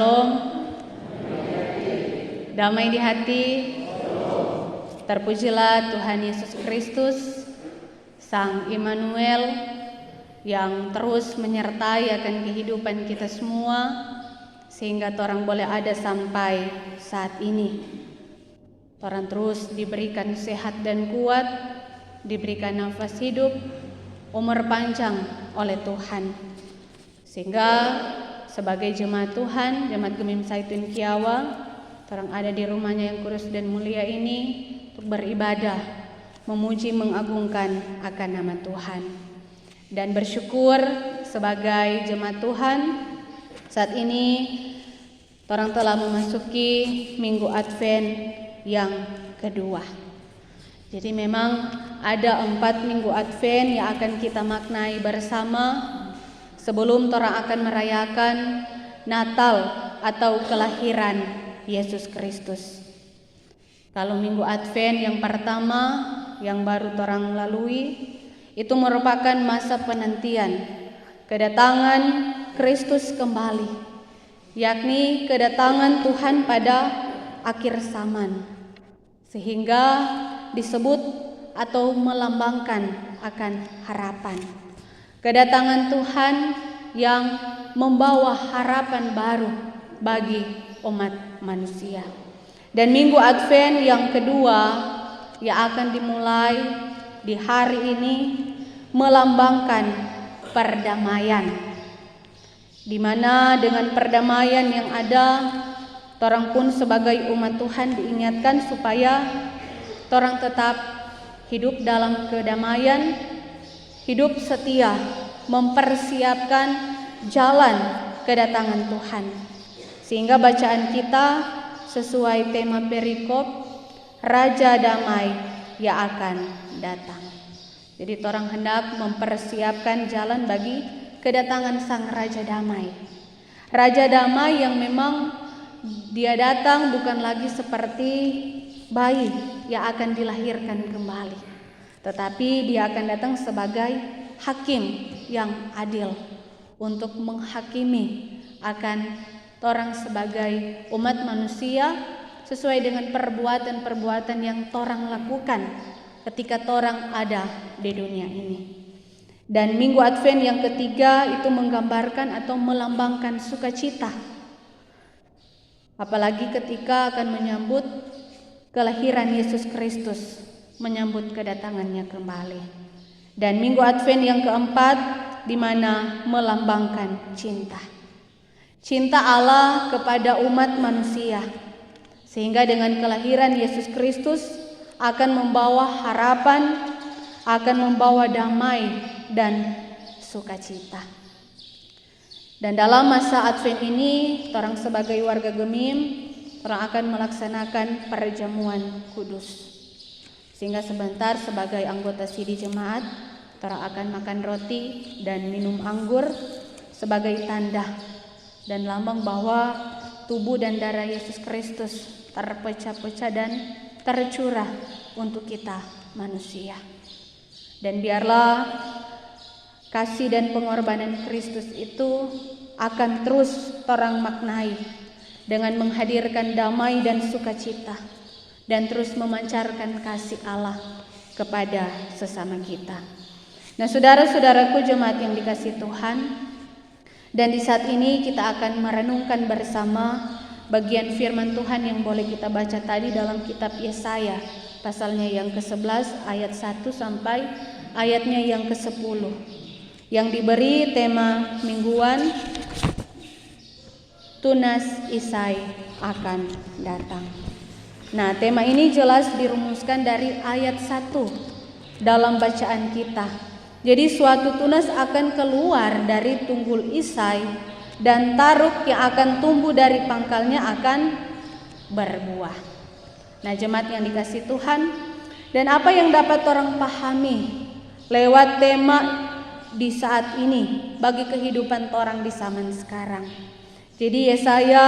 Shalom, damai di hati, terpujilah Tuhan Yesus Kristus, Sang Immanuel yang terus menyertai akan kehidupan kita semua, sehingga orang boleh ada sampai saat ini. Orang terus diberikan sehat dan kuat, diberikan nafas hidup, umur panjang oleh Tuhan, sehingga sebagai jemaat Tuhan, jemaat Gemim Saitun Kiawa, orang ada di rumahnya yang kudus dan mulia ini untuk beribadah, memuji, mengagungkan akan nama Tuhan, dan bersyukur sebagai jemaat Tuhan. Saat ini orang telah memasuki Minggu Advent yang kedua. Jadi memang ada 4 Minggu Advent yang akan kita maknai bersama sebelum orang akan merayakan Natal atau kelahiran Yesus Kristus. Kalau Minggu Advent yang pertama yang baru orang lalui itu merupakan masa penantian kedatangan Kristus kembali, yakni kedatangan Tuhan pada akhir zaman, sehingga disebut atau melambangkan akan harapan. Kedatangan Tuhan yang membawa harapan baru bagi umat manusia. Dan Minggu Advent yang kedua yang akan dimulai di hari ini melambangkan perdamaian, di mana dengan perdamaian yang ada, orang pun sebagai umat Tuhan diingatkan supaya orang tetap hidup dalam kedamaian, hidup setia, mempersiapkan jalan kedatangan Tuhan. Sehingga bacaan kita sesuai tema perikop, Raja Damai yang akan datang. Jadi orang hendak mempersiapkan jalan bagi kedatangan Sang Raja Damai. Raja Damai yang memang dia datang bukan lagi seperti bayi yang akan dilahirkan kembali, tetapi dia akan datang sebagai hakim yang adil untuk menghakimi akan orang sebagai umat manusia sesuai dengan perbuatan-perbuatan yang orang lakukan ketika orang ada di dunia ini. Dan Minggu Advent yang ketiga itu menggambarkan atau melambangkan sukacita, apalagi ketika akan menyambut kelahiran Yesus Kristus, menyambut kedatangannya kembali. Dan Minggu Advent yang keempat di mana melambangkan cinta. Cinta Allah kepada umat manusia. Sehingga dengan kelahiran Yesus Kristus akan membawa harapan, akan membawa damai dan sukacita. Dan dalam masa Advent ini, orang sebagai warga Gemim, orang akan melaksanakan perjamuan kudus. Sehingga sebentar sebagai anggota sidi jemaat, orang akan makan roti dan minum anggur sebagai tanda dan lambang bahwa tubuh dan darah Yesus Kristus terpecah-pecah dan tercurah untuk kita manusia. Dan biarlah kasih dan pengorbanan Kristus itu akan terus orang maknai dengan menghadirkan damai dan sukacita, dan terus memancarkan kasih Allah kepada sesama kita. Nah, saudara-saudaraku jemaat yang dikasihi Tuhan, dan di saat ini kita akan merenungkan bersama bagian firman Tuhan yang boleh kita baca tadi dalam kitab Yesaya, pasalnya yang ke-11 ayat 1 sampai ayatnya yang ke-10, yang diberi tema mingguan Tunas Isai akan datang. Nah, tema ini jelas dirumuskan dari ayat 1 dalam bacaan kita. Jadi suatu tunas akan keluar dari tunggul Isai, dan taruk yang akan tumbuh dari pangkalnya akan berbuah. Nah, jemaat yang dikasihi Tuhan, dan apa yang dapat orang pahami lewat tema di saat ini bagi kehidupan orang di zaman sekarang. Jadi Yesaya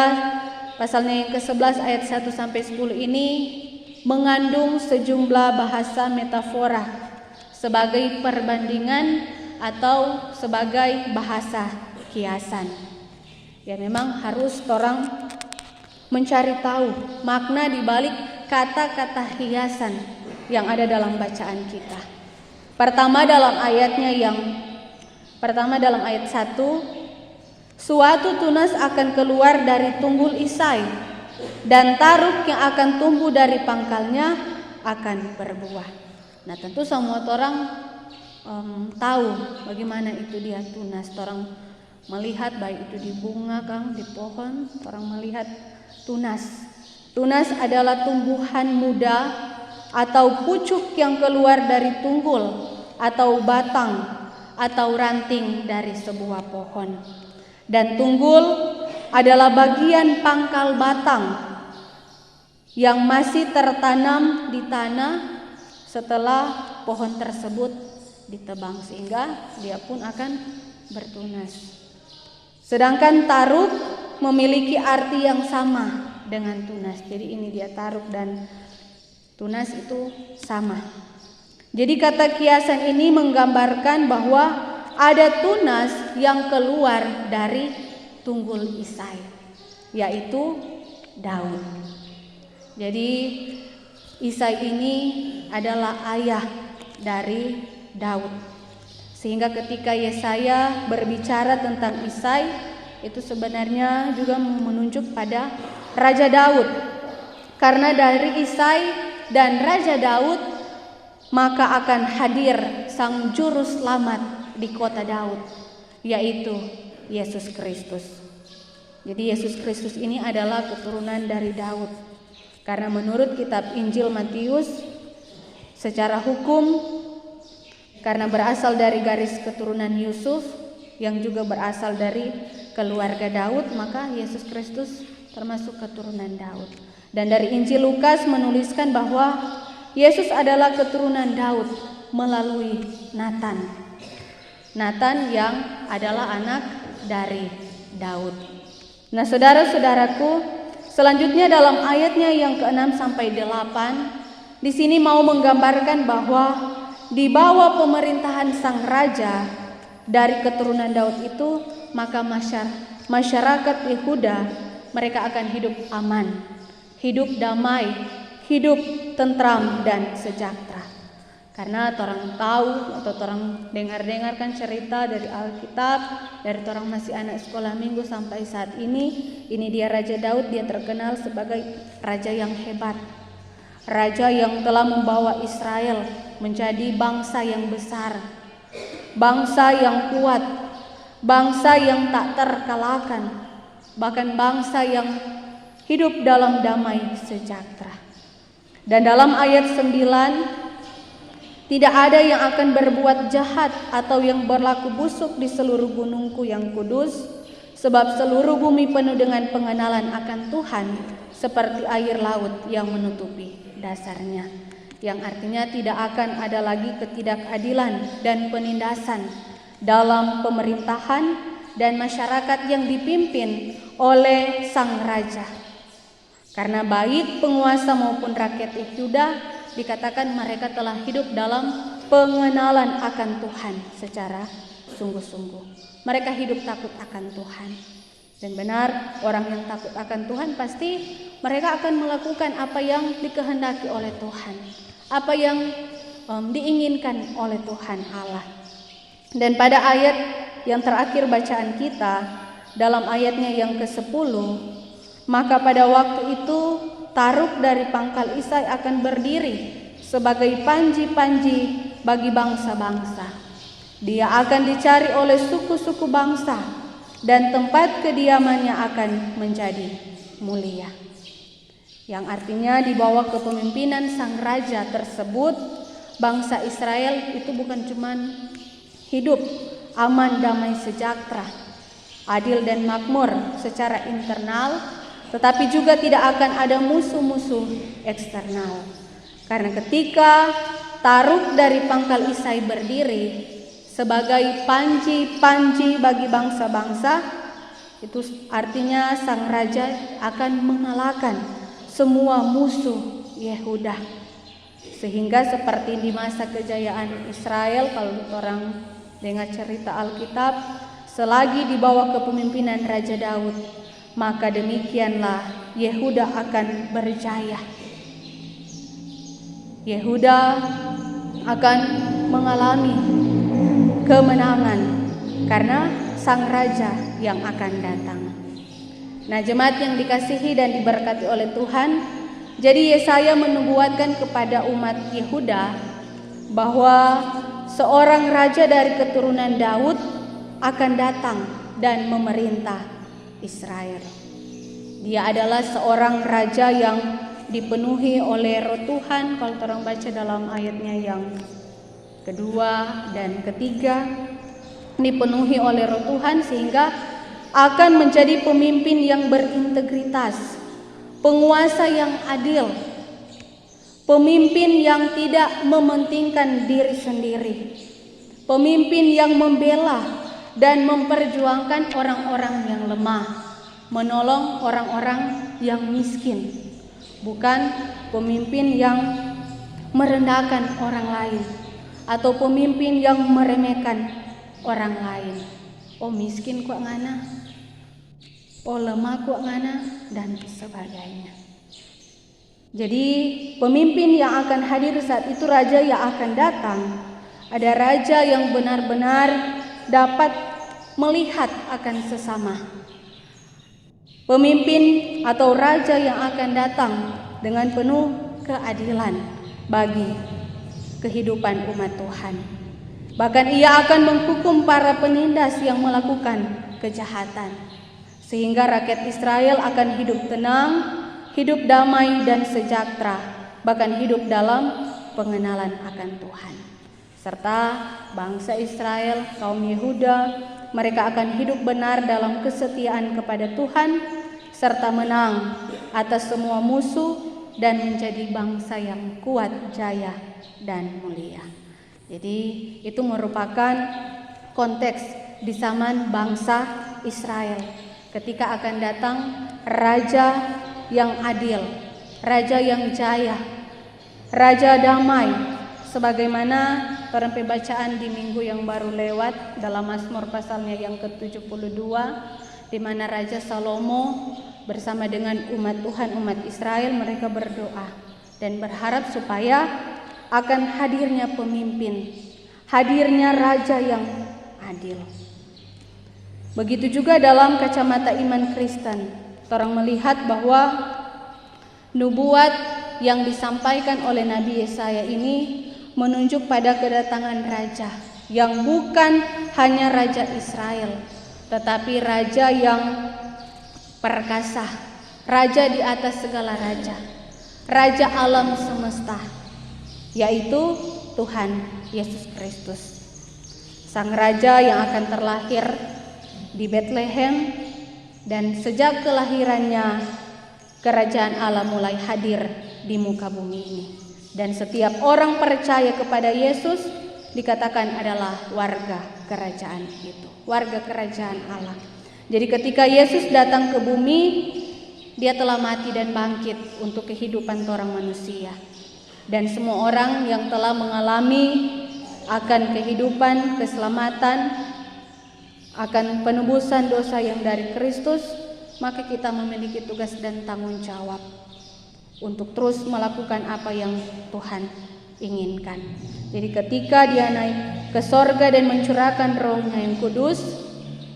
pasalnya yang ke-11 ayat 1 sampai 10 ini mengandung sejumlah bahasa metafora sebagai perbandingan atau sebagai bahasa kiasan. Ya memang harus orang mencari tahu makna di balik kata-kata hiasan yang ada dalam bacaan kita. Pertama dalam ayat 1, suatu tunas akan keluar dari tunggul Isai dan taruk yang akan tumbuh dari pangkalnya akan berbuah. Nah, tentu semua orang tahu bagaimana itu dia tunas. Orang melihat baik itu di bunga kang, di pohon, orang melihat tunas. Tunas adalah tumbuhan muda atau pucuk yang keluar dari tunggul atau batang atau ranting dari sebuah pohon. Dan tunggul adalah bagian pangkal batang yang masih tertanam di tanah setelah pohon tersebut ditebang, sehingga dia pun akan bertunas. Sedangkan taruk memiliki arti yang sama dengan tunas. Jadi ini dia taruk dan tunas itu sama. Jadi kata kiasan ini menggambarkan bahwa ada tunas yang keluar dari tunggul Isai, yaitu Daud. Jadi Isai ini adalah ayah dari Daud. Sehingga ketika Yesaya berbicara tentang Isai, itu sebenarnya juga menunjuk pada Raja Daud. Karena dari Isai dan Raja Daud maka akan hadir sang juru selamat di kota Daud, yaitu Yesus Kristus. Jadi Yesus Kristus ini adalah keturunan dari Daud. Karena menurut kitab Injil Matius, secara hukum, karena berasal dari garis keturunan Yusuf yang juga berasal dari keluarga Daud, maka Yesus Kristus termasuk keturunan Daud. Dan dari Injil Lukas menuliskan bahwa Yesus adalah keturunan Daud melalui Nathan. Nathan yang adalah anak dari Daud. Nah, saudara-saudaraku, selanjutnya dalam ayatnya yang ke-6 sampai 8, di sini mau menggambarkan bahwa di bawah pemerintahan sang raja dari keturunan Daud itu, maka masyarakat Yehuda mereka akan hidup aman, hidup damai, hidup tentram dan sejahtera. Karena orang tahu atau orang dengar-dengarkan cerita dari Alkitab, dari orang masih anak sekolah minggu sampai saat ini dia Raja Daud, dia terkenal sebagai raja yang hebat. Raja yang telah membawa Israel menjadi bangsa yang besar, bangsa yang kuat, bangsa yang tak terkalahkan, bahkan bangsa yang hidup dalam damai sejahtera. Dan dalam ayat 9, tidak ada yang akan berbuat jahat atau yang berlaku busuk di seluruh gunungku yang kudus, sebab seluruh bumi penuh dengan pengenalan akan Tuhan seperti air laut yang menutupi dasarnya. Yang artinya tidak akan ada lagi ketidakadilan dan penindasan dalam pemerintahan dan masyarakat yang dipimpin oleh sang raja. Karena baik penguasa maupun rakyat Yehuda dikatakan mereka telah hidup dalam pengenalan akan Tuhan secara sungguh-sungguh. Mereka hidup takut akan Tuhan. Dan benar, orang yang takut akan Tuhan pasti mereka akan melakukan apa yang dikehendaki oleh Tuhan, apa yang diinginkan oleh Tuhan Allah. Dan pada ayat yang terakhir bacaan kita, dalam ayatnya yang ke-10, maka pada waktu itu taruk dari pangkal Isai akan berdiri sebagai panji-panji bagi bangsa-bangsa. Dia akan dicari oleh suku-suku bangsa dan tempat kediamannya akan menjadi mulia. Yang artinya di bawah kepemimpinan sang raja tersebut, bangsa Israel itu bukan cuma hidup aman, damai, sejahtera, adil dan makmur secara internal, tetapi juga tidak akan ada musuh-musuh eksternal. Karena ketika taruk dari pangkal Isai berdiri sebagai panji-panji bagi bangsa-bangsa, itu artinya sang raja akan mengalahkan semua musuh Yehuda. Sehingga seperti di masa kejayaan Israel, kalau orang dengar cerita Alkitab, selagi di bawah kepemimpinan Raja Daud, maka demikianlah Yehuda akan berjaya. Yehuda akan mengalami kemenangan karena sang raja yang akan datang. Nah, jemaat yang dikasihi dan diberkati oleh Tuhan, jadi Yesaya menubuatkan kepada umat Yehuda bahwa seorang raja dari keturunan Daud akan datang dan memerintah Israel. Dia adalah seorang raja yang dipenuhi oleh roh Tuhan. Kalau orang baca dalam ayatnya yang kedua dan ketiga, dipenuhi oleh roh Tuhan sehingga akan menjadi pemimpin yang berintegritas, penguasa yang adil, pemimpin yang tidak mementingkan diri sendiri, pemimpin yang membela dan memperjuangkan orang-orang yang lemah, menolong orang-orang yang miskin, bukan pemimpin yang merendahkan orang lain atau pemimpin yang meremehkan orang lain. Oh, miskin kok ngana, oh lemah kok ngana, dan sebagainya. Jadi pemimpin yang akan hadir saat itu, raja yang akan datang, ada raja yang benar-benar dapat melihat akan sesama. Pemimpin atau raja yang akan datang dengan penuh keadilan bagi kehidupan umat Tuhan. Bahkan ia akan menghukum para penindas yang melakukan kejahatan, sehingga rakyat Israel akan hidup tenang, hidup damai dan sejahtera, bahkan hidup dalam pengenalan akan Tuhan. Serta bangsa Israel, kaum Yehuda, mereka akan hidup benar dalam kesetiaan kepada Tuhan, serta menang atas semua musuh dan menjadi bangsa yang kuat, jaya, dan mulia. Jadi itu merupakan konteks di zaman bangsa Israel ketika akan datang raja yang adil, raja yang jaya, raja damai, sebagaimana orang pembacaan di minggu yang baru lewat dalam Mazmur pasalnya yang ke-72, di mana Raja Salomo bersama dengan umat Tuhan, umat Israel, mereka berdoa dan berharap supaya akan hadirnya pemimpin, hadirnya raja yang adil. Begitu juga dalam kacamata iman Kristen, orang melihat bahwa nubuat yang disampaikan oleh Nabi Yesaya ini menunjuk pada kedatangan raja yang bukan hanya raja Israel, tetapi raja yang perkasa, raja di atas segala raja, raja alam semesta, yaitu Tuhan Yesus Kristus, sang raja yang akan terlahir di Bethlehem, dan sejak kelahirannya kerajaan Allah mulai hadir di muka bumi ini. Dan setiap orang percaya kepada Yesus dikatakan adalah warga kerajaan itu, warga kerajaan Allah. Jadi ketika Yesus datang ke bumi, dia telah mati dan bangkit untuk kehidupan orang manusia. Dan semua orang yang telah mengalami akan kehidupan, keselamatan, akan penebusan dosa yang dari Kristus, maka kita memiliki tugas dan tanggung jawab untuk terus melakukan apa yang Tuhan inginkan. Jadi ketika dia naik ke sorga dan mencurahkan Roh-Nya yang kudus,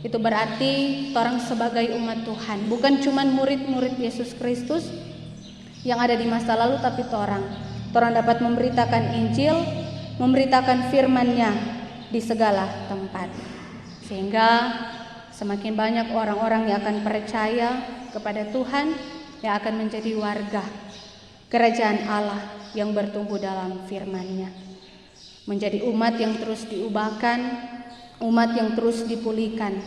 itu berarti orang sebagai umat Tuhan, bukan cuma murid-murid Yesus Kristus yang ada di masa lalu, tapi orang dapat memberitakan Injil, memberitakan firman-Nya di segala tempat, sehingga semakin banyak orang-orang yang akan percaya kepada Tuhan, yang akan menjadi warga kerajaan Allah yang bertumbuh dalam firman-Nya, menjadi umat yang terus diubahkan, umat yang terus dipulihkan,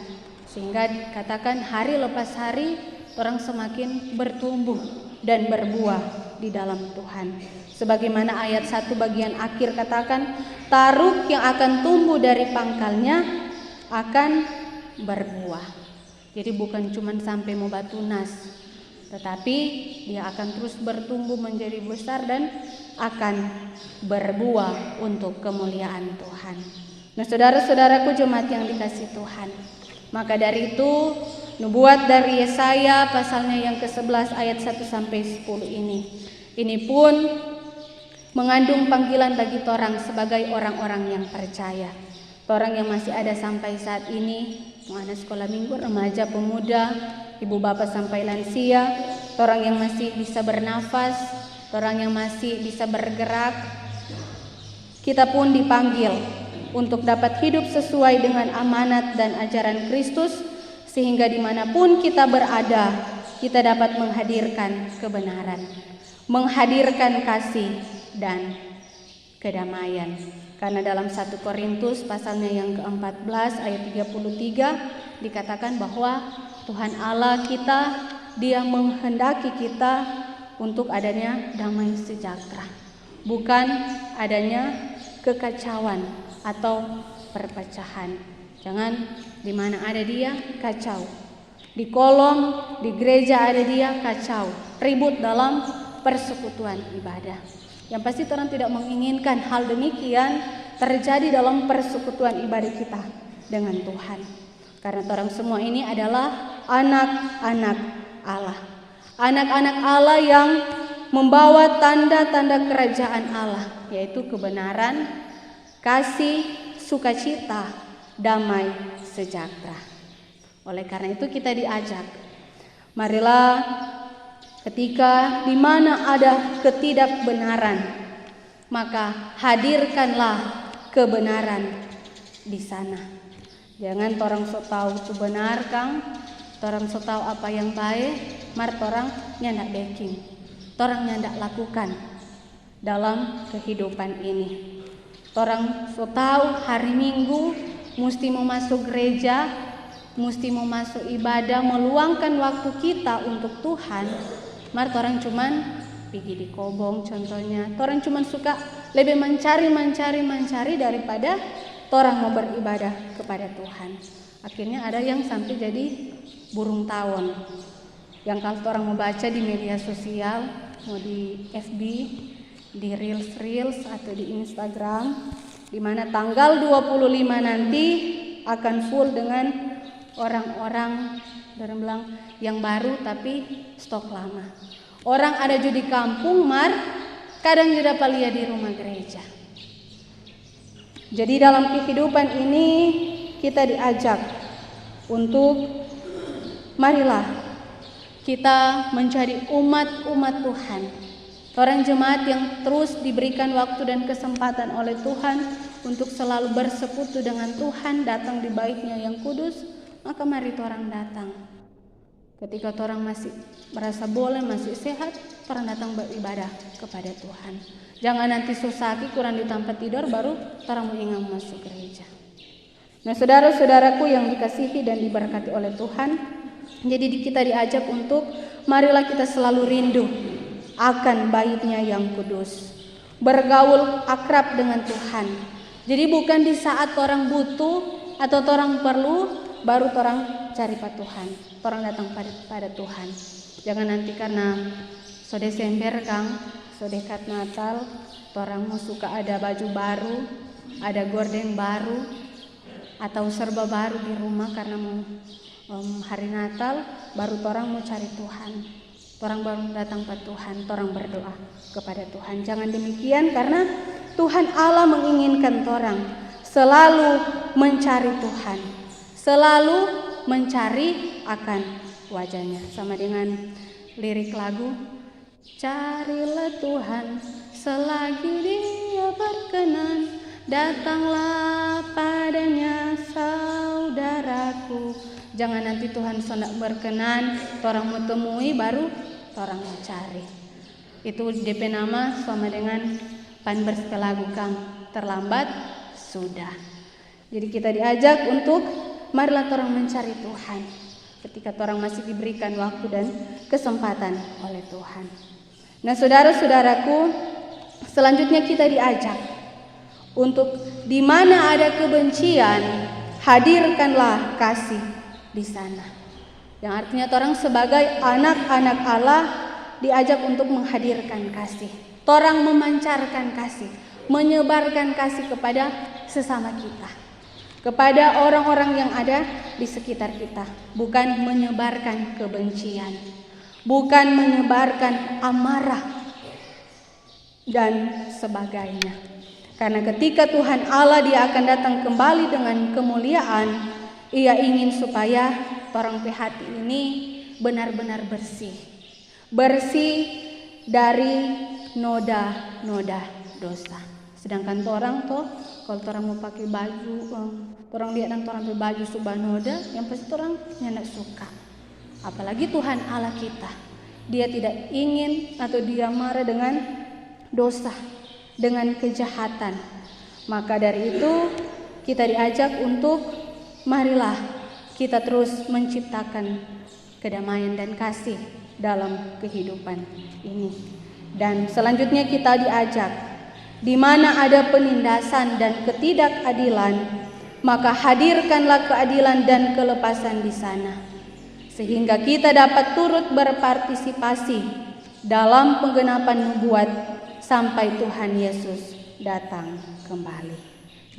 sehingga dikatakan hari lepas hari orang semakin bertumbuh dan berbuah di dalam Tuhan. Sebagaimana ayat 1 bagian akhir katakan, taruk yang akan tumbuh dari pangkalnya akan berbuah. Jadi bukan cuma sampai mau tunas, tetapi dia akan terus bertumbuh menjadi besar dan akan berbuah untuk kemuliaan Tuhan. Nah, saudara-saudaraku jemaat yang dikasihi Tuhan, Maka dari itu, nubuat dari Yesaya pasalnya yang ke-11 ayat 1 sampai 10 ini pun mengandung panggilan bagi torang sebagai orang-orang yang percaya. Torang yang masih ada sampai saat ini, anak sekolah minggu, remaja, pemuda, ibu bapak sampai lansia, torang yang masih bisa bernafas, torang yang masih bisa bergerak, kita pun dipanggil untuk dapat hidup sesuai dengan amanat dan ajaran Kristus, sehingga dimanapun kita berada, kita dapat menghadirkan kebenaran, menghadirkan kasih dan kedamaian. Karena dalam 1 Korintus pasalnya yang ke-14 ayat 33 dikatakan bahwa Tuhan Allah kita, Dia menghendaki kita untuk adanya damai sejahtera, bukan adanya kekacauan atau perpecahan. Jangan di mana ada Dia kacau, di kolom, di gereja ada Dia kacau, ribut dalam persekutuan ibadah. Yang pasti orang tidak menginginkan hal demikian terjadi dalam persekutuan ibadah kita dengan Tuhan. Karena orang semua ini adalah anak-anak Allah. Anak-anak Allah yang membawa tanda-tanda kerajaan Allah, yaitu kebenaran, kasih, sukacita, damai, sejahtera. Oleh karena itu kita diajak, marilah ketika di mana ada ketidakbenaran, maka hadirkanlah kebenaran di sana. Jangan torang so tahu itu benar Kang, torang so tahu apa yang baik, mar torang nyandak backing, torang nyandak lakukan dalam kehidupan ini. Torang so tahu hari Minggu mesti mau masuk gereja, mesti mau masuk ibadah, meluangkan waktu kita untuk Tuhan. Mar torang cuman pergi di kobong contohnya. Torang cuman suka lebih mencari daripada torang mau beribadah kepada Tuhan. Akhirnya ada yang sampai jadi burung tawon. Yang kalau torang mau baca di media sosial, mau di FB, di Reels atau di Instagram, di mana tanggal 25 nanti akan full dengan orang-orang yang baru tapi stok lama. Orang ada di kampung mar, kadang juga palia di rumah gereja. Jadi dalam kehidupan ini kita diajak untuk marilah kita menjadi umat-umat Tuhan. Orang jemaat yang terus diberikan waktu dan kesempatan oleh Tuhan untuk selalu bersekutu dengan Tuhan, datang di bait-Nya yang kudus, maka mari orang datang. Ketika orang masih merasa boleh, masih sehat, orang datang beribadah kepada Tuhan. Jangan nanti susaki kurang di tempat tidur baru orang mengingat masuk gereja. Nah, saudara-saudaraku yang dikasihi dan diberkati oleh Tuhan, jadi kita diajak untuk marilah kita selalu rindu akan bait-Nya yang kudus, bergaul akrab dengan Tuhan. Jadi bukan di saat orang butuh atau orang perlu baru orang cari pada Tuhan, orang datang pada Tuhan. Jangan nanti karena so Desember Kang, so dekat Natal, orang mau suka ada baju baru, ada gorden baru, atau serba baru di rumah karena mau hari Natal, baru orang mau cari Tuhan. Orang baru datang pada Tuhan, orang berdoa kepada Tuhan. Jangan demikian, karena Tuhan Allah menginginkan orang selalu mencari Tuhan, selalu mencari akan wajah-Nya. Sama dengan lirik lagu, carilah Tuhan selagi Dia berkenan, datanglah padanya saudaraku. Jangan nanti Tuhan sudah berkenan, orang mau temui baru orang mau cari. Itu DP nama sama dengan pan bersekelagu Kang, terlambat sudah. Jadi kita diajak untuk marilah orang mencari Tuhan ketika orang masih diberikan waktu dan kesempatan oleh Tuhan. Nah, saudara-saudaraku, selanjutnya kita diajak untuk di mana ada kebencian, hadirkanlah kasih di sana. Yang artinya orang sebagai anak-anak Allah diajak untuk menghadirkan kasih. Orang memancarkan kasih, menyebarkan kasih kepada sesama kita. kepada orang-orang yang ada di sekitar kita, bukan menyebarkan kebencian, bukan menyebarkan amarah dan sebagainya. Karena ketika Tuhan Allah Dia akan datang kembali dengan kemuliaan, Ia ingin supaya orang hati ini benar-benar bersih. Bersih dari noda-noda dosa. Sedangkan orang tuh kalau orang mau pakai baju, orang lihat dan orang pakai baju subah noda, yang pasti orang nggak suka. Apalagi Tuhan Allah kita, Dia tidak ingin atau Dia marah dengan dosa, dengan kejahatan. Maka dari itu kita diajak untuk marilah kita terus menciptakan kedamaian dan kasih dalam kehidupan ini. Dan selanjutnya kita diajak, di mana ada penindasan dan ketidakadilan, maka hadirkanlah keadilan dan kelepasan di sana, sehingga kita dapat turut berpartisipasi dalam penggenapan nubuat sampai Tuhan Yesus datang kembali.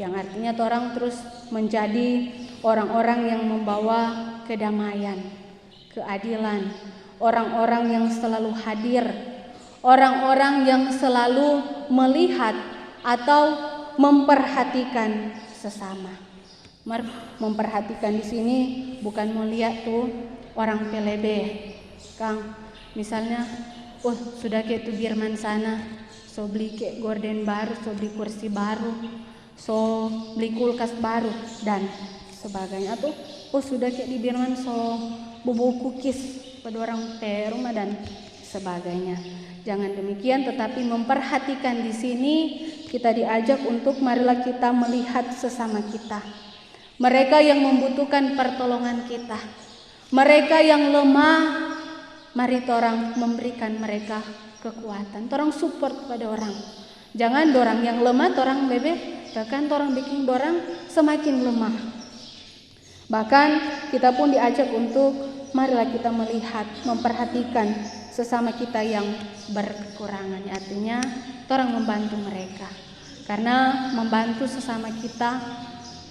Yang artinya orang terus menjadi orang-orang yang membawa kedamaian, keadilan, orang-orang yang selalu hadir, orang-orang yang selalu melihat atau memperhatikan sesama. Memperhatikan di sini bukan melihat tuh orang pelebe, Kang. Misalnya, oh sudah kayak tuh Birman sana, so beli kayak gorden baru, so beli kursi baru, so beli kulkas baru dan sebagainya. Atau oh sudah kayak di Birman so bubuk cookies pada orang rumah dan sebagainya. Jangan demikian, tetapi memperhatikan di sini kita diajak untuk marilah kita melihat sesama kita. Mereka yang membutuhkan pertolongan kita, mereka yang lemah, mari orang memberikan mereka kekuatan. Orang support pada orang. Jangan dorang yang lemah, orang bebe, bahkan orang bikin dorang semakin lemah. Bahkan kita pun diajak untuk marilah kita melihat, memperhatikan sesama kita yang berkekurangan. Artinya orang membantu mereka. Karena membantu sesama kita,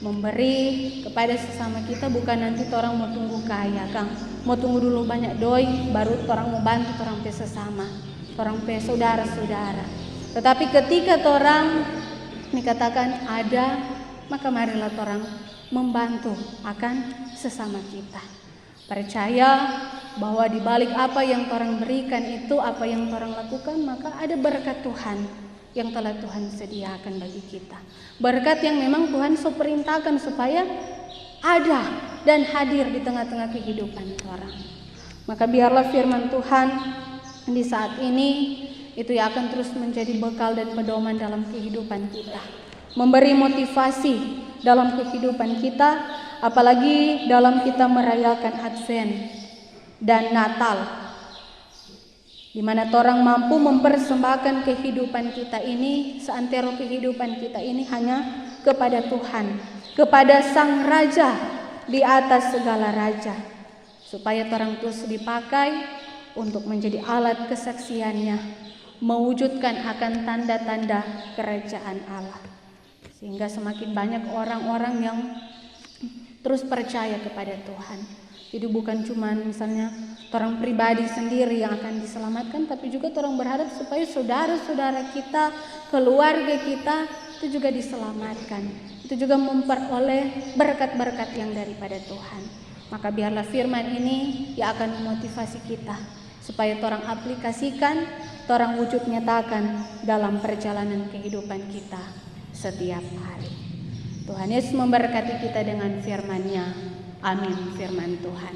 memberi kepada sesama kita bukan nanti orang mau tunggu kaya, Kang. Mau tunggu dulu banyak doi baru orang mau bantu orang pe sesama, orang pe saudara-saudara. Tetapi ketika orang dikatakan ada, maka marilah orang membantu akan sesama kita. Percaya bahwa di balik apa yang orang berikan itu, apa yang orang lakukan, maka ada berkat Tuhan yang telah Tuhan sediakan bagi kita. Berkat yang memang Tuhan perintahkan supaya ada dan hadir di tengah-tengah kehidupan orang. Maka biarlah firman Tuhan di saat ini itu yang akan terus menjadi bekal dan pedoman dalam kehidupan kita. Memberi motivasi dalam kehidupan kita, apalagi dalam kita merayakan Advent dan Natal, di mana orang mampu mempersembahkan kehidupan kita ini, seantero kehidupan kita ini hanya kepada Tuhan, kepada Sang Raja di atas segala raja, supaya orang terus dipakai untuk menjadi alat kesaksiannya, mewujudkan akan tanda-tanda kerajaan Allah, sehingga semakin banyak orang-orang yang terus percaya kepada Tuhan. Jadi bukan cuma misalnya orang pribadi sendiri yang akan diselamatkan, tapi juga orang berharap supaya saudara-saudara kita, keluarga kita itu juga diselamatkan. Itu juga memperoleh berkat-berkat yang daripada Tuhan. Maka biarlah firman ini yang akan memotivasi kita supaya orang aplikasikan, orang wujud nyatakan dalam perjalanan kehidupan kita setiap hari. Tuhan Yesus memberkati kita dengan firman-Nya. Amin. Firman Tuhan.